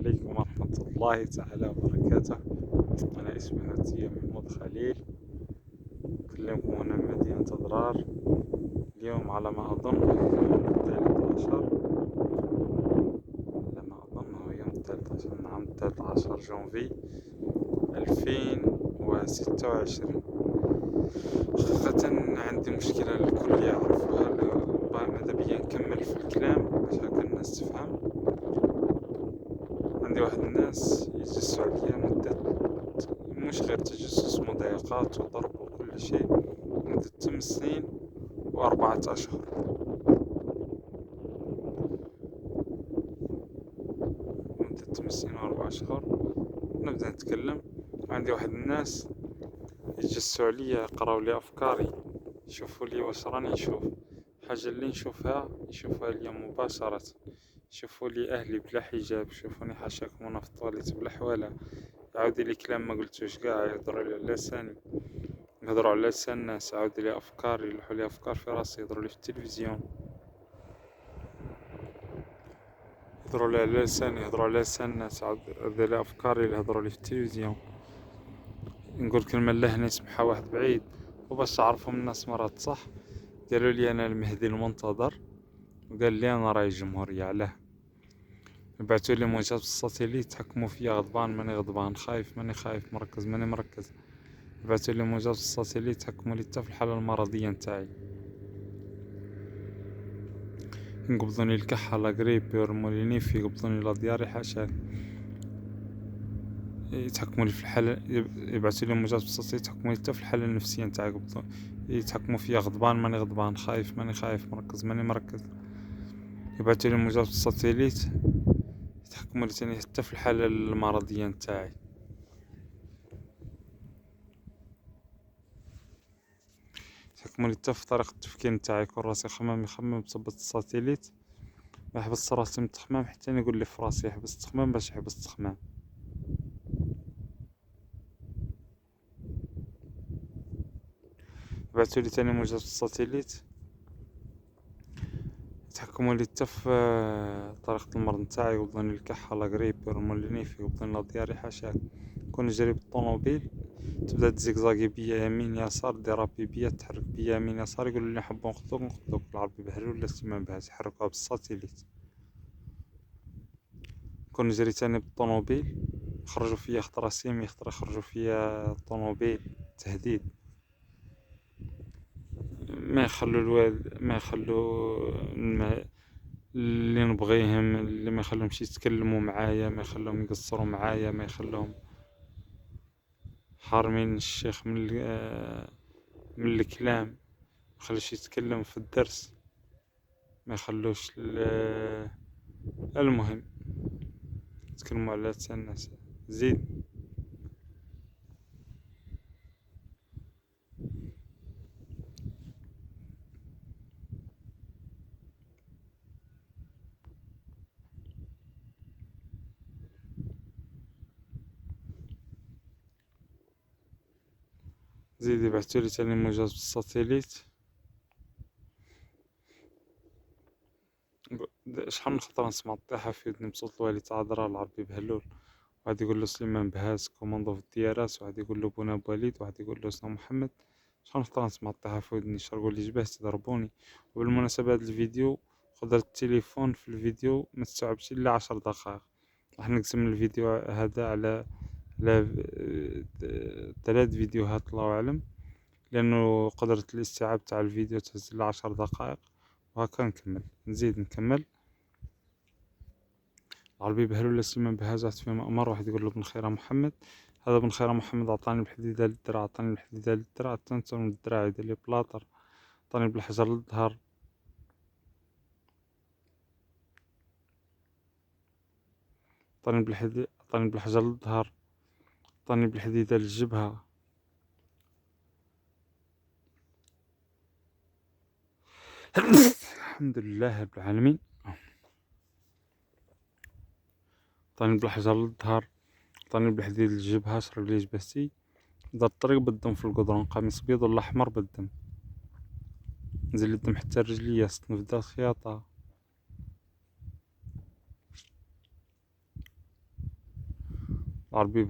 عليكم ورحمة الله تعالى وبركاته. أنا اسمي هاتية محمود خليل، أكلمكم هنا من مدينة ضرار. اليوم على ما أظن هو يوم 13 نعم 13 جونفي 2026. حقيقة عندي مشكلة الكل يعرفها، ماذا بيا نكمل في الكلام باش هكا الناس تفهم. عندي واحد الناس يجسوا عليا مدة، مش غير تجسس، مضايقات وضرب وكل شيء، مدة 8 سنين و4 أشهر. مدة 8 سنين و4 أشهر نبدأ نتكلم. عندي واحد الناس يجسوا عليا، يقراو لي أفكاري، يشوفوا لي واش راني نشوف، حاجة اللي نشوفها يشوفها لي مباشرة. شوفوا لي أهلي بلا حجاب، شوفوني حاشاكم أنا في الطواليت بلا حوالة، يعاود لي كلام ما قلتوش كاع، يهضروا لي على لساني، يهضروا على لسان الناس، يعاود لي أفكار، يلوحوا لي أفكار في راسي، يهضروا لي في التلفزيون، يهضروا لي على لساني، يهضروا على لسان الناس، يعاود لي أفكاري اللي يهضروا لي في التلفزيون. نقول كلمة لهنا يسمعها واحد بعيد، وباش تعرفهم الناس مرات صح. قالوا لي أنا المهدي المنتظر، وقال لي أنا راي الجمهورية. علاه؟ بعثوا لي موجات بالساتيليت، حكموا فيا، غضبان ماني غضبان، خايف ماني خايف، مركز ماني مركز. بعثوا لي موجات بالساتيليت، حكموا لي حتى في الحالة المرضية نتاعي، يقبضوني الكحة، لا غريب، يرمولي نيفي، يقبضوني لا دياري، حاشا. يتحكموا لي في الحالة، يبعثوا لي موجات بالساتيليت، يتحكموا لي حتى في الحالة النفسية نتاعي، يتحكموا فيا، غضبان ماني غضبان، خايف ماني خايف، مركز ماني مركز. يبعثوا لي موجات بالساتيليت، يتحكموا لي تاني حتى في الحالة المرضية نتاعي. يتحكموا لي حتى في طريقة التفكير نتاعي، يكون راسي يخمم بصبة الساتيليت، ما يحبس راسي من التخمام حتى يقول لي في راسي يحبس التخمام باش يحبس التخمام. بعثوا لي تاني موجات الساتيليت، يتحكموا لي حتى في طريقة المرض نتاعي، يوضوني الكحة، لا غريب، يرمولي نيفي، يوضوني لا دياري، حاشاك. كون نجري بالطوموبيل تبدا تزيكزاكي بيا يمين يسار، ديرابي بيا، تحرك بيا يمين يسار، يقولوا لي نحبو نقتلوك بالعربي بهلول ولا سيما بهاز، يحركوها بالساتيليت. كون نجري تاني بالطوموبيل يخرجوا فيا خطرة سيمي، خطرة يخرجوا فيا طوموبيل، تهديد. ما يخلوا الوالد، ما يخلوا اللي نبغيهم، اللي ما يخلوهمش يتكلموا معايا، ما يخلوهم يقصروا معايا، ما يخلوهم حارمين الشيخ من الكلام، ما يخلوش يتكلم في الدرس، ما يخلوش المهم يتكلموا على لسان الناس. زيد. زيد يبعثولي تاني موجات بالساتيليت. شحال من خطرة نسمع طيحة في ودني بصوت الوالي تاع الهضرة العربي بهلول، واحد يقول له سليمان بهاز كوماندو في الديارات، واحد يقول له بونا بوليد، واحد يقول له سنا محمد. شحال من خطرة نسمع طيحة في ودني، شرقوا لي جبهتي، ضربوني. وبالمناسبة هاد الفيديو خذ التليفون في الفيديو ما تستوعبش الا 10 دقائق. راح نقسم الفيديو هذا على 3 فيديوهات الله اعلم، لانه قدرة الاستيعاب تاع الفيديو تهز ل 10 دقائق. وهكا نكمل، نزيد نكمل. العربي بهلول ولا سليمان بهاز، واحد فيهم أمر، واحد يقول له بن خيرة محمد. هذا بن خيرة محمد عطاني بالحديدة للدرع، عطاني بالحديدة للدرع، عطاني من الدرع يدير لي بلاطر، عطاني بالحجر للظهر، عطاني بالحجر للظهر، عطاني بالحديدة للجبهة. الحمد لله رب العالمين. عطاني بالحجر للظهر، عطاني بالحديد للجبهة، شرب لي جبهتي، دار الطريق بالدم في القدرون، قميص بيض ولا أحمر بالدم، نزل الدم حتى رجليا، استنفذات خياطة. العربي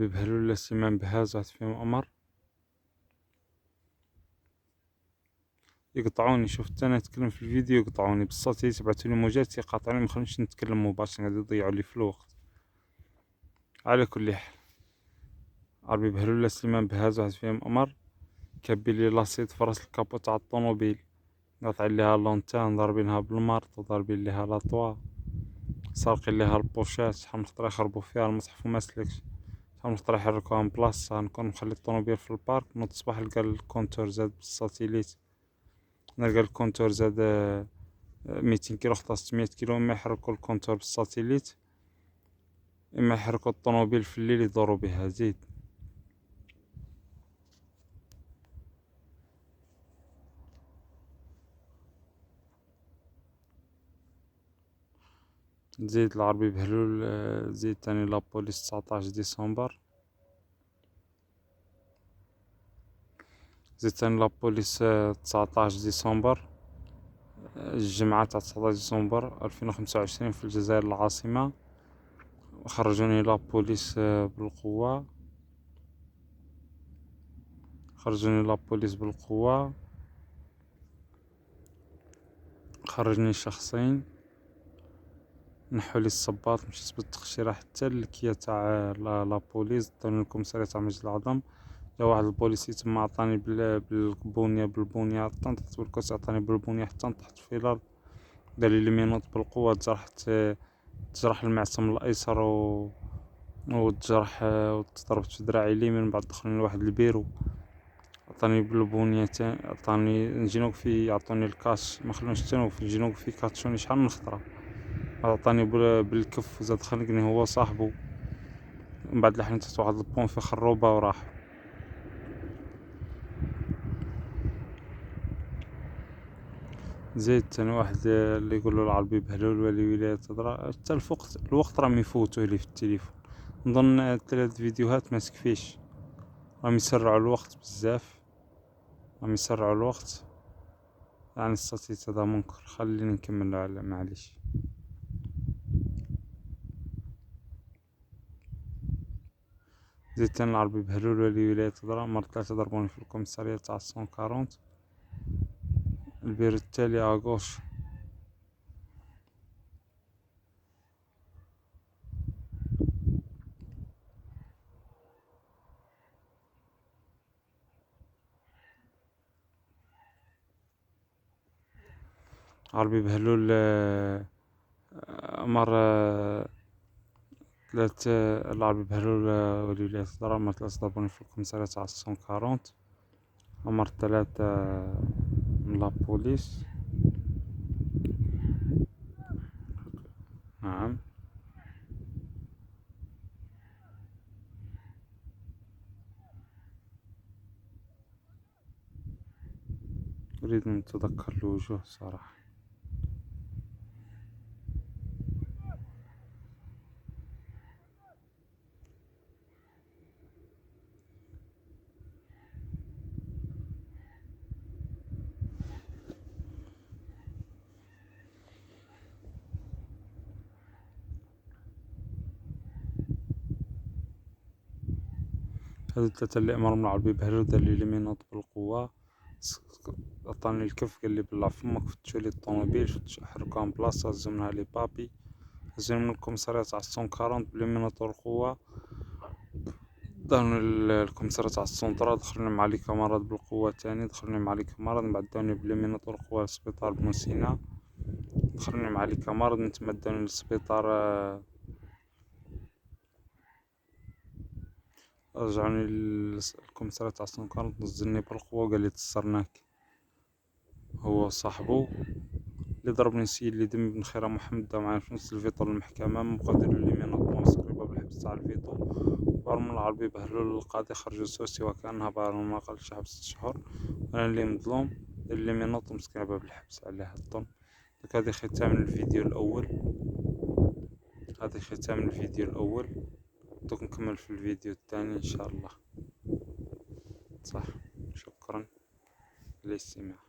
بهلول لسيمان بهذا فيهم أمر يقطعوني. شفت أنا أتكلم في الفيديو يقطعوني بالصوت، يبعثولي موجات يقاطعوني مخلونيش نتكلم مباشرة، قاعد يضيعولي في الوقت. على كل حال عربي بهلول لسيمان بهذا فيهم أمر كبلي لاصيد فرس الكابو تاع الطوموبيل، قاطعين ليها اللونتان، ضاربينها بالمارط وضاربين ليها لاطوا، سارقين ليها البوشات، شحال من خطرة يخربوا فيها المصحف ومسلكش، شحال من خطرة يحركوها من بلاصتها، نكون مخلي الطوموبيل في البارك، نوض الصباح نلقى الكونتور زاد بالساتيليت، نلقى الكونتور زاد 200 كيلو خطا 600 كيلو. اما يحركوا الكونتور بالساتيليت، اما يحركوا الطوموبيل في الليل يدوروا بها. زيد العربي بهلول. زيد تاني لابوليس 19 ديسمبر. زيد تاني لابوليس 19 ديسمبر، الجمعة تاع 19 ديسمبر 2025 في الجزائر العاصمة. خرجوني لابوليس بالقوة، خرجني شخصين، نحولي الصباط، مشيت بالتقشيرة حتى الكيا تاع لابوليس، داوني الكومسارية تاع مسجد العظم. جا واحد البوليسي تما عطاني بالبونية طنطت بالكوس، عطاني بالبونية حتى نطحت في الأرض، دارلي المينوط بالقوة، تجرح المعصم الأيسر وتجرح وتضربت في دراعي اليمين. بعد دخلني لواحد البيرو، عطاني بالبونيتين، عطاني نجي نوقفي، عطوني الكاش مخلونيش حتى نوقف، نجي نوقفي كاتشوني شحال من خطرة، عطاني بالكف وزاد خنقني هو وصاحبو. من بعد لحنت تحت واحد البون في خروبة وراح. زيد تاني واحد اللي يقولوا العربي بهلول ولي ولاية تضرا، حتى الوقت راهم يفوتوا لي في التليفون. نظن 3 فيديوهات ما سكفيش، راهم يسرعوا الوقت بزاف، يعني الصوتيت هذا منكر. خليني نكمل معليش. زيد تاني العربي بهلول ولي ولاية تضرا، مرة 3 ضربوني في الكومسارية تاع 140 البير التالي اغوش. عربي بهلول مرة العربي بهلول ولي ولاية تضرا، مرة 3 ضربوني في الكومسارية تاع 140، مرة 3 من لابوليس. نعم. أريد أن أتذكر الوجوه صراحة. هذا 3 اللي أمر من العربي بهلول، دليل اليمين بالقوة، عطاني الكف، قال لي بلع فمك، فتشولي الطوموبيل، حركوها من بلاصة، هزمناها لي بابي، هزمنا من الكومسارية تاع 140 باليمين بالقوة، داوني الكومسارية تاع السونطرا، دخلوني مع لي كامارات بالقوة تاني، دخلوني مع لي كامارات، من بعد داوني باليمين بالقوة لسبيطار بنوسينا، دخلوني مع لي كامارات، من تما داوني للسبيطار، رجعوني للكومسارية تاع 140، نزلني بالقوة وقال لي تصرناك. هو صاحبو اللي ضربني السيد اللي دمي بن خيرة محمد، دا معايا في نص الفيتو للمحكمة، مقدر اللي من موثق باب الحبس تاع الفيتو. بارمو العربي بهلول القاضي خرجوا سوسي وكأنها بارمو ما قالش حبس 6 شهور، انا اللي مظلوم، اللي من نط مسكين باب الحبس عليه الظلم. هذه ختام الفيديو الأول، دوك نكمل في الفيديو الثاني إن شاء الله. صح. شكرا للاستماع.